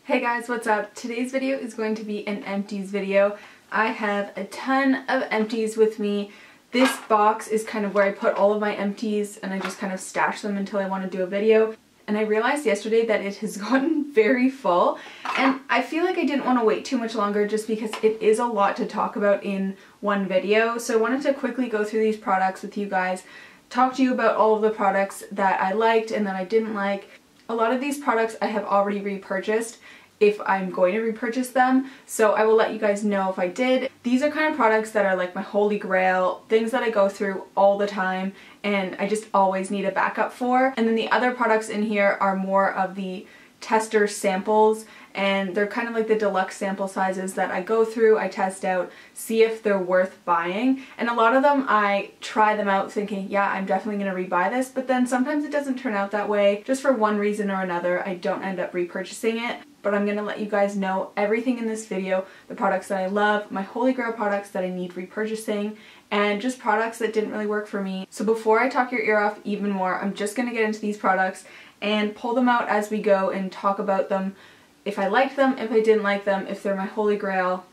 Hey guys, what's up? Today's video is going to be an empties video. I have a ton of empties with me. This box is kind of where I put all of my empties and I just kind of stash them until I want to do a video. And I realized yesterday that it has gotten very full and I feel like I didn't want to wait too much longer just because it is a lot to talk about in one video. So I wanted to quickly go through these products with you guys, talk to you about all of the products that I liked and that I didn't like. A lot of these products I have already repurchased if I'm going to repurchase them, so I will let you guys know if I did. These are kind of products that are like my holy grail, things that I go through all the time and I just always need a backup for. And then the other products in here are more of the tester samples and they're kind of like the deluxe sample sizes that I go through, I test out, see if they're worth buying. And a lot of them I try them out thinking, yeah, I'm definitely going to rebuy this, but then sometimes it doesn't turn out that way. Just for one reason or another, I don't end up repurchasing it. But I'm going to let you guys know everything in this video, the products that I love, my holy grail products that I need repurchasing, and just products that didn't really work for me. So before I talk your ear off even more, I'm just going to get into these products and pull them out as we go and talk about them. If I liked them, if I didn't like them, if they're my holy grail,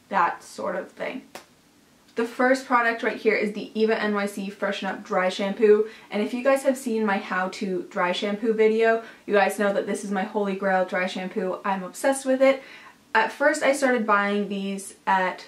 that sort of thing. The first product right here is the Eva NYC Freshen Up Dry Shampoo, and if you guys have seen my how to dry shampoo video, you guys know that this is my holy grail dry shampoo. I'm obsessed with it. At first I started buying these at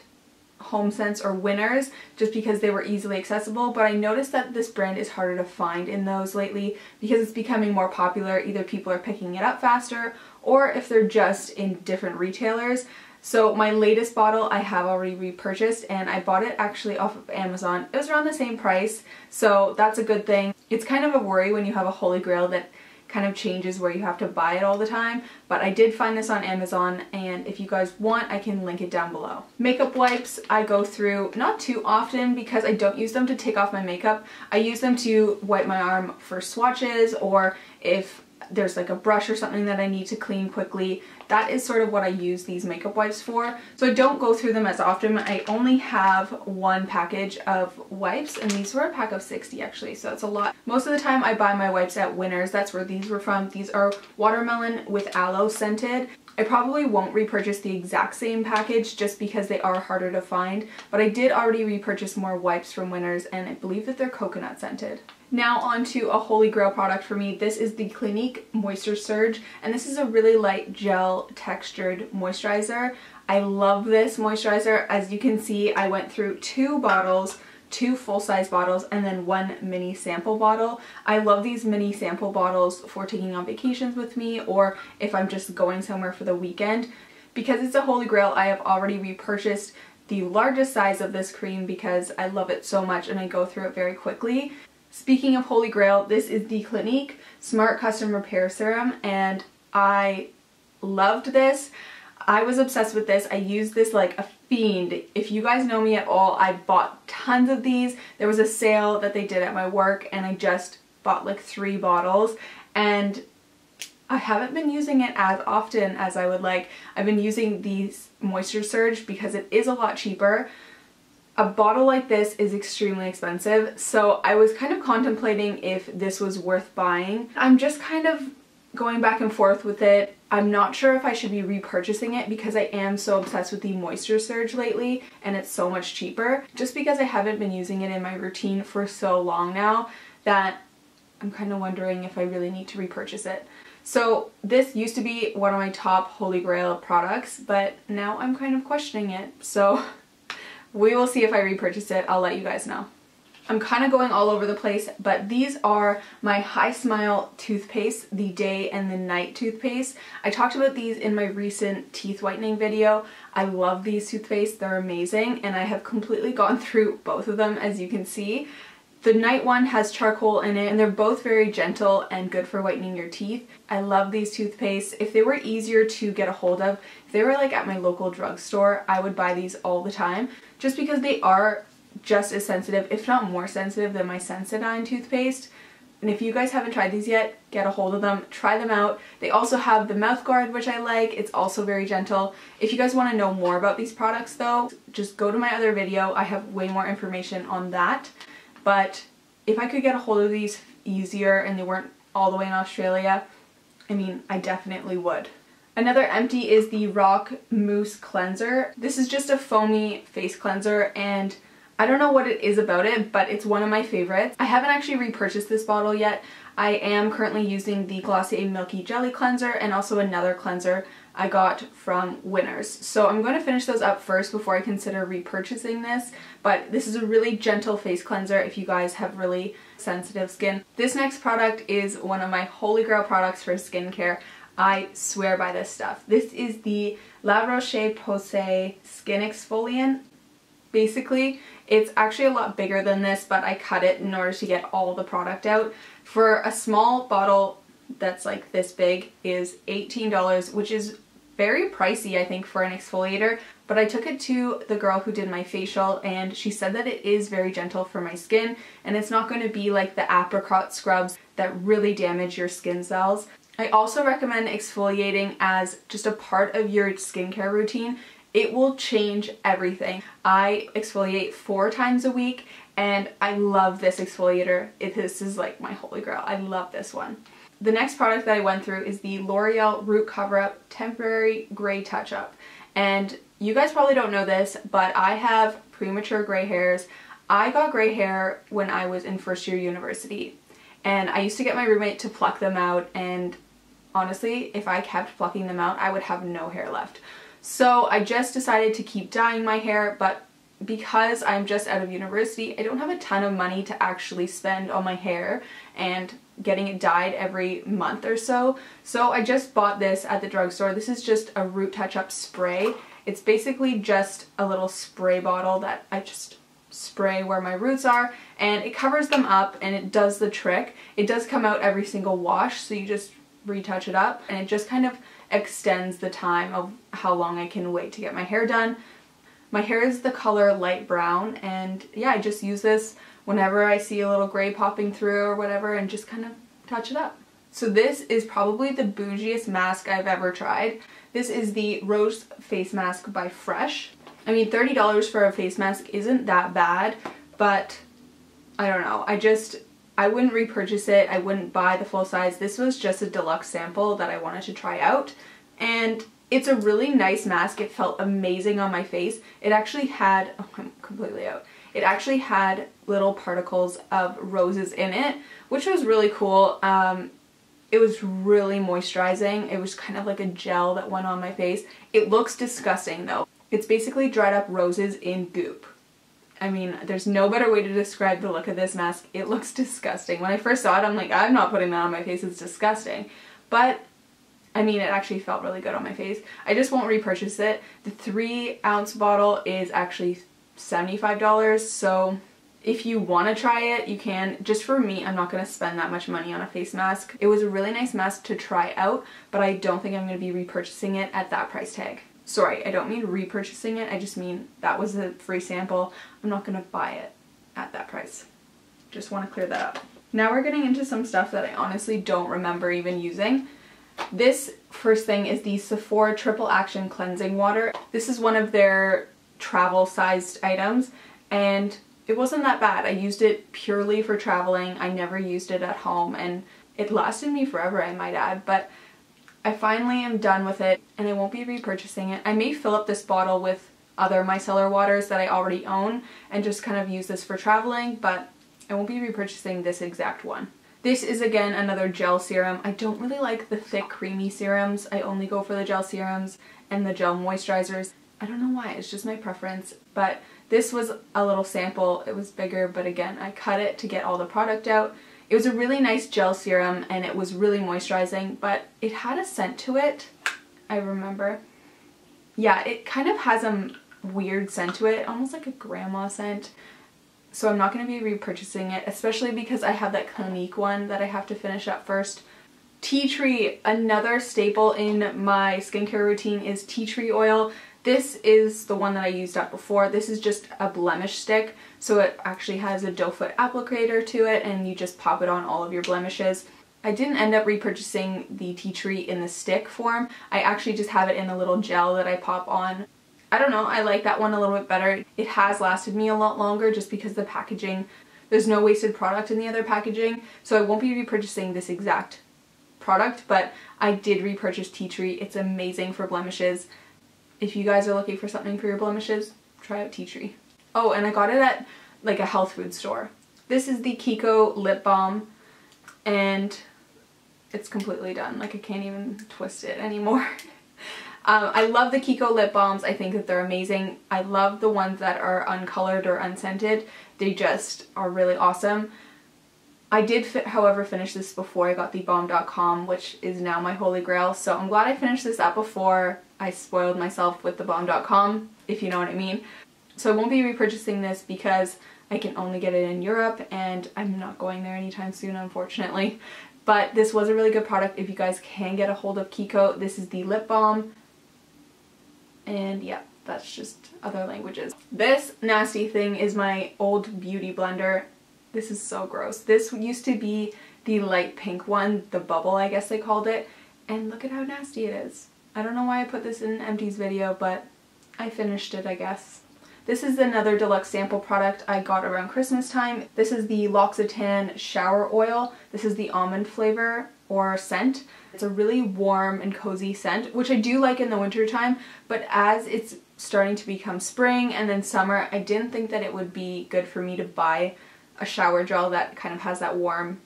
HomeSense or Winners just because they were easily accessible, but I noticed that this brand is harder to find in those lately because it's becoming more popular. Either people are picking it up faster or if they're just in different retailers. So my latest bottle I have already repurchased and I bought it actually off of Amazon. It was around the same price, so that's a good thing. It's kind of a worry when you have a holy grail that kind of changes where you have to buy it all the time, but I did find this on Amazon and if you guys want I can link it down below. Makeup wipes I go through not too often because I don't use them to take off my makeup. I use them to wipe my arm for swatches or if there's like a brush or something that I need to clean quickly. That is sort of what I use these makeup wipes for. So I don't go through them as often. I only have one package of wipes and these were a pack of 60 actually, so it's a lot. Most of the time I buy my wipes at Winners. That's where these were from. These are watermelon with aloe scented. I probably won't repurchase the exact same package just because they are harder to find, but I did already repurchase more wipes from Winners and I believe that they're coconut scented. Now on to a holy grail product for me. This is the Clinique Moisture Surge and this is a really light gel textured moisturizer. I love this moisturizer. As you can see, I went through two bottles, two full-size bottles and then one mini sample bottle. I love these mini sample bottles for taking on vacations with me or if I'm just going somewhere for the weekend. Because it's a holy grail, I have already repurchased the largest size of this cream because I love it so much and I go through it very quickly. Speaking of holy grail, this is the Clinique Smart Custom Repair Serum and I loved this. I was obsessed with this. I used this like a fiend. If you guys know me at all, I bought tons of these. There was a sale that they did at my work and I just bought like 3 bottles and I haven't been using it as often as I would like. I've been using these Moisture Surge because it is a lot cheaper. A bottle like this is extremely expensive, so I was kind of contemplating if this was worth buying. I'm just kind of going back and forth with it. I'm not sure if I should be repurchasing it because I am so obsessed with the Moisture Surge lately and it's so much cheaper. Just because I haven't been using it in my routine for so long now that I'm kind of wondering if I really need to repurchase it. So this used to be one of my top holy grail products, but now I'm kind of questioning it. So we will see if I repurchase it. I'll let you guys know. I'm kind of going all over the place, but these are my Hi Smile toothpaste, the day and the night toothpaste. I talked about these in my recent teeth whitening video. I love these toothpastes. They're amazing and I have completely gone through both of them as you can see. The night one has charcoal in it and they're both very gentle and good for whitening your teeth. I love these toothpastes. If they were easier to get a hold of, if they were like at my local drugstore, I would buy these all the time just because they are just as sensitive, if not more sensitive than my Sensodyne toothpaste. And if you guys haven't tried these yet, get a hold of them, try them out. They also have the mouth guard, which I like. It's also very gentle. If you guys want to know more about these products though, just go to my other video. I have way more information on that. But if I could get a hold of these easier and they weren't all the way in Australia, I mean, I definitely would. Another empty is the Rock Mousse Cleanser. This is just a foamy face cleanser, and I don't know what it is about it, but it's one of my favorites. I haven't actually repurchased this bottle yet. I am currently using the Glossier Milky Jelly Cleanser and also another cleanser I got from Winners. So I'm going to finish those up first before I consider repurchasing this, but this is a really gentle face cleanser if you guys have really sensitive skin. This next product is one of my holy grail products for skincare. I swear by this stuff. This is the La Roche-Posay Skin Exfoliant. Basically, it's actually a lot bigger than this, but I cut it in order to get all the product out. For a small bottle that's like this big is $18, which is very pricey, I think, for an exfoliator. But I took it to the girl who did my facial, and she said that it is very gentle for my skin, and it's not going to be like the apricot scrubs that really damage your skin cells. I also recommend exfoliating as just a part of your skincare routine. It will change everything. I exfoliate 4 times a week, and I love this exfoliator. This is like my holy grail. I love this one. The next product that I went through is the L'Oreal Root Cover-Up Temporary Gray Touch-Up. And you guys probably don't know this, but I have premature gray hairs. I got gray hair when I was in first year university, and I used to get my roommate to pluck them out, and honestly, if I kept plucking them out, I would have no hair left. So I just decided to keep dyeing my hair, but because I'm just out of university, I don't have a ton of money to actually spend on my hair and getting it dyed every month or so. So I just bought this at the drugstore. This is just a root touch-up spray. It's basically just a little spray bottle that I just spray where my roots are, and it covers them up and it does the trick. It does come out every single wash, so you just retouch it up, and it just kind of extends the time of how long I can wait to get my hair done. My hair is the color light brown, and yeah, I just use this whenever I see a little gray popping through or whatever, and just kind of touch it up. So this is probably the bougiest mask I've ever tried. This is the Rose Face Mask by Fresh. I mean, $30 for a face mask isn't that bad, but I don't know. I wouldn't repurchase it. I wouldn't buy the full size. This was just a deluxe sample that I wanted to try out, and it's a really nice mask. It felt amazing on my face. It actually had, oh, I'm completely out. It actually had little particles of roses in it, which was really cool. It was really moisturizing. It was kind of like a gel that went on my face. It looks disgusting though. It's basically dried up roses in goop. I mean, there's no better way to describe the look of this mask. It looks disgusting. When I first saw it, I'm like, I'm not putting that on my face. It's disgusting. But I mean, it actually felt really good on my face. I just won't repurchase it. The 3-ounce bottle is actually $75, so if you want to try it, you can. Just for me, I'm not going to spend that much money on a face mask. It was a really nice mask to try out, but I don't think I'm going to be repurchasing it at that price tag. Sorry, I don't mean repurchasing it, I just mean that was a free sample. I'm not going to buy it at that price. Just want to clear that up. Now we're getting into some stuff that I honestly don't remember even using. This first thing is the Sephora Triple Action Cleansing Water. This is one of their travel sized items, and it wasn't that bad. I used it purely for traveling. I never used it at home, and it lasted me forever, I might add, but I finally am done with it, and I won't be repurchasing it. I may fill up this bottle with other micellar waters that I already own and just kind of use this for traveling, but I won't be repurchasing this exact one. This is again another gel serum. I don't really like the thick creamy serums. I only go for the gel serums and the gel moisturizers. I don't know why, it's just my preference, but this was a little sample. It was bigger, but again, I cut it to get all the product out. It was a really nice gel serum, and it was really moisturizing, but it had a scent to it, I remember. Yeah, it kind of has a weird scent to it, almost like a grandma scent. So I'm not going to be repurchasing it, especially because I have that Clinique one that I have to finish up first. Tea tree, another staple in my skincare routine is tea tree oil. This is the one that I used up before. This is just a blemish stick, so it actually has a doe foot applicator to it, and you just pop it on all of your blemishes. I didn't end up repurchasing the tea tree in the stick form. I actually just have it in a little gel that I pop on. I don't know, I like that one a little bit better. It has lasted me a lot longer just because the packaging, there's no wasted product in the other packaging, so I won't be repurchasing this exact product, but I did repurchase Tea Tree. It's amazing for blemishes. If you guys are looking for something for your blemishes, try out Tea Tree. Oh, and I got it at like a health food store. This is the Kiko lip balm, and it's completely done. Like, I can't even twist it anymore. I love the Kiko lip balms. I think that they're amazing. I love the ones that are uncolored or unscented. They just are really awesome. I did, however, finish this before I got the Balm.com, which is now my holy grail. So I'm glad I finished this up before I spoiled myself with the Balm.com, if you know what I mean. So I won't be repurchasing this because I can only get it in Europe, and I'm not going there anytime soon, unfortunately. But this was a really good product if you guys can get a hold of Kiko. This is the lip balm. And yeah, that's just other languages. This nasty thing is my old beauty blender. This is so gross. This used to be the light pink one, the bubble I guess they called it. And look at how nasty it is. I don't know why I put this in an Empties video, but I finished it, I guess. This is another deluxe sample product I got around Christmas time. This is the L'Occitane shower oil. This is the almond flavor or scent. It's a really warm and cozy scent, which I do like in the winter time, but as it's starting to become spring and then summer, I didn't think that it would be good for me to buy a shower gel that kind of has that warm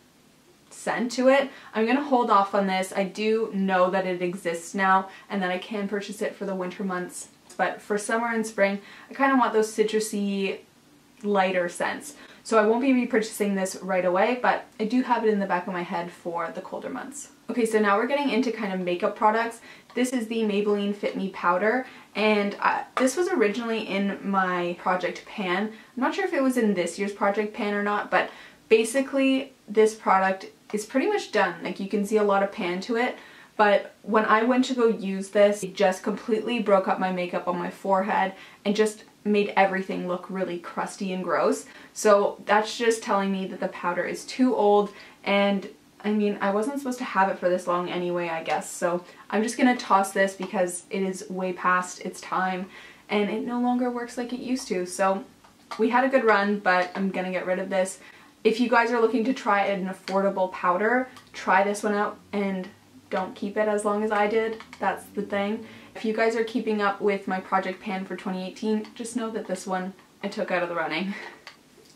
scent to it. I'm gonna hold off on this. I do know that it exists now and that I can purchase it for the winter months, but for summer and spring, I kind of want those citrusy, lighter scents. So I won't be repurchasing this right away, but I do have it in the back of my head for the colder months. Okay, so now we're getting into kind of makeup products. This is the Maybelline Fit Me powder, and this was originally in my project pan. I'm not sure if it was in this year's project pan or not, but basically this product is pretty much done. Like, you can see a lot of pan to it, but when I went to go use this, it just completely broke up my makeup on my forehead and just made everything look really crusty and gross. So that's just telling me that the powder is too old, and I mean, I wasn't supposed to have it for this long anyway, I guess. So I'm just gonna toss this because it is way past its time and it no longer works like it used to. So we had a good run, but I'm gonna get rid of this. If you guys are looking to try an affordable powder, try this one out and don't keep it as long as I did. That's the thing. If you guys are keeping up with my project pan for 2018, just know that this one I took out of the running.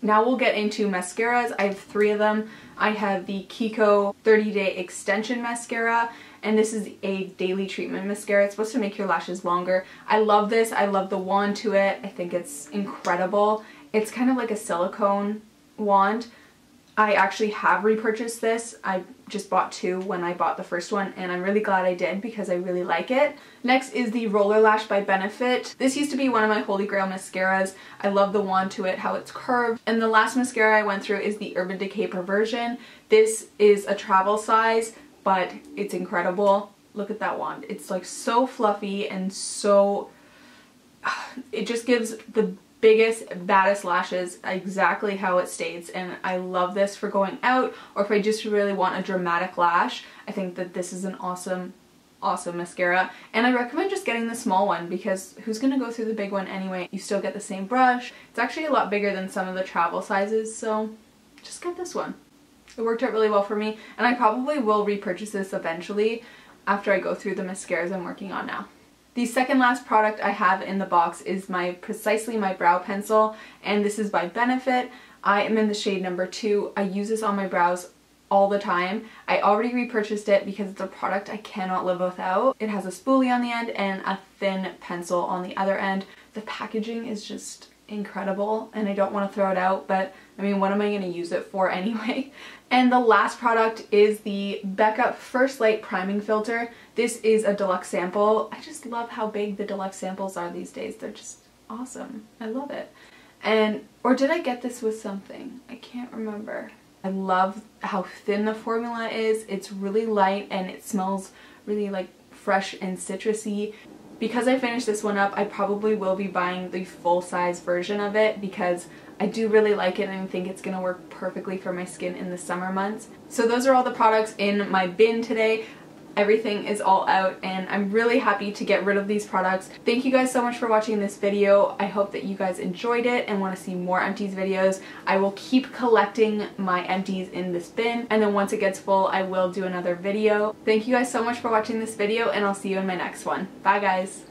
Now we'll get into mascaras. I have 3 of them. I have the Kiko 30-Day Extension Mascara, and this is a daily treatment mascara. It's supposed to make your lashes longer. I love this. I love the wand to it. I think it's incredible. It's kind of like a silicone wand. I actually have repurchased this. I just bought 2 when I bought the first one, and I'm really glad I did because I really like it. Next is the Roller Lash by Benefit. This used to be one of my holy grail mascaras. I love the wand to it, how it's curved. And the last mascara I went through is the Urban Decay Perversion. This is a travel size, but it's incredible. Look at that wand. It's like so fluffy and so... it just gives the biggest, baddest lashes exactly how it states, and I love this for going out, or if I just really want a dramatic lash. I think that this is an awesome mascara, and I recommend just getting the small one because who's gonna go through the big one anyway? You still get the same brush. It's actually a lot bigger than some of the travel sizes, so just get this one. It worked out really well for me, and I probably will repurchase this eventually after I go through the mascaras I'm working on now. The second last product I have in the box is Precisely My Brow Pencil, and this is by Benefit. I am in the shade number 2. I use this on my brows all the time. I already repurchased it because it's a product I cannot live without. It has a spoolie on the end and a thin pencil on the other end. The packaging is just incredible, and I don't want to throw it out, but I mean, what am I going to use it for anyway? And the last product is the Becca First Light Priming Filter. This is a deluxe sample. I just love how big the deluxe samples are these days. They're just awesome. I love it. Or did I get this with something? I can't remember. I love how thin the formula is. It's really light and it smells really like fresh and citrusy. Because I finished this one up, I probably will be buying the full-size version of it because I do really like it and I think it's going to work perfectly for my skin in the summer months. So those are all the products in my bin today. everything is all out, and I'm really happy to get rid of these products. Thank you guys so much for watching this video. I hope that you guys enjoyed it and want to see more Empties videos. I will keep collecting my Empties in this bin, and then once it gets full I will do another video. Thank you guys so much for watching this video, and I'll see you in my next one. Bye guys!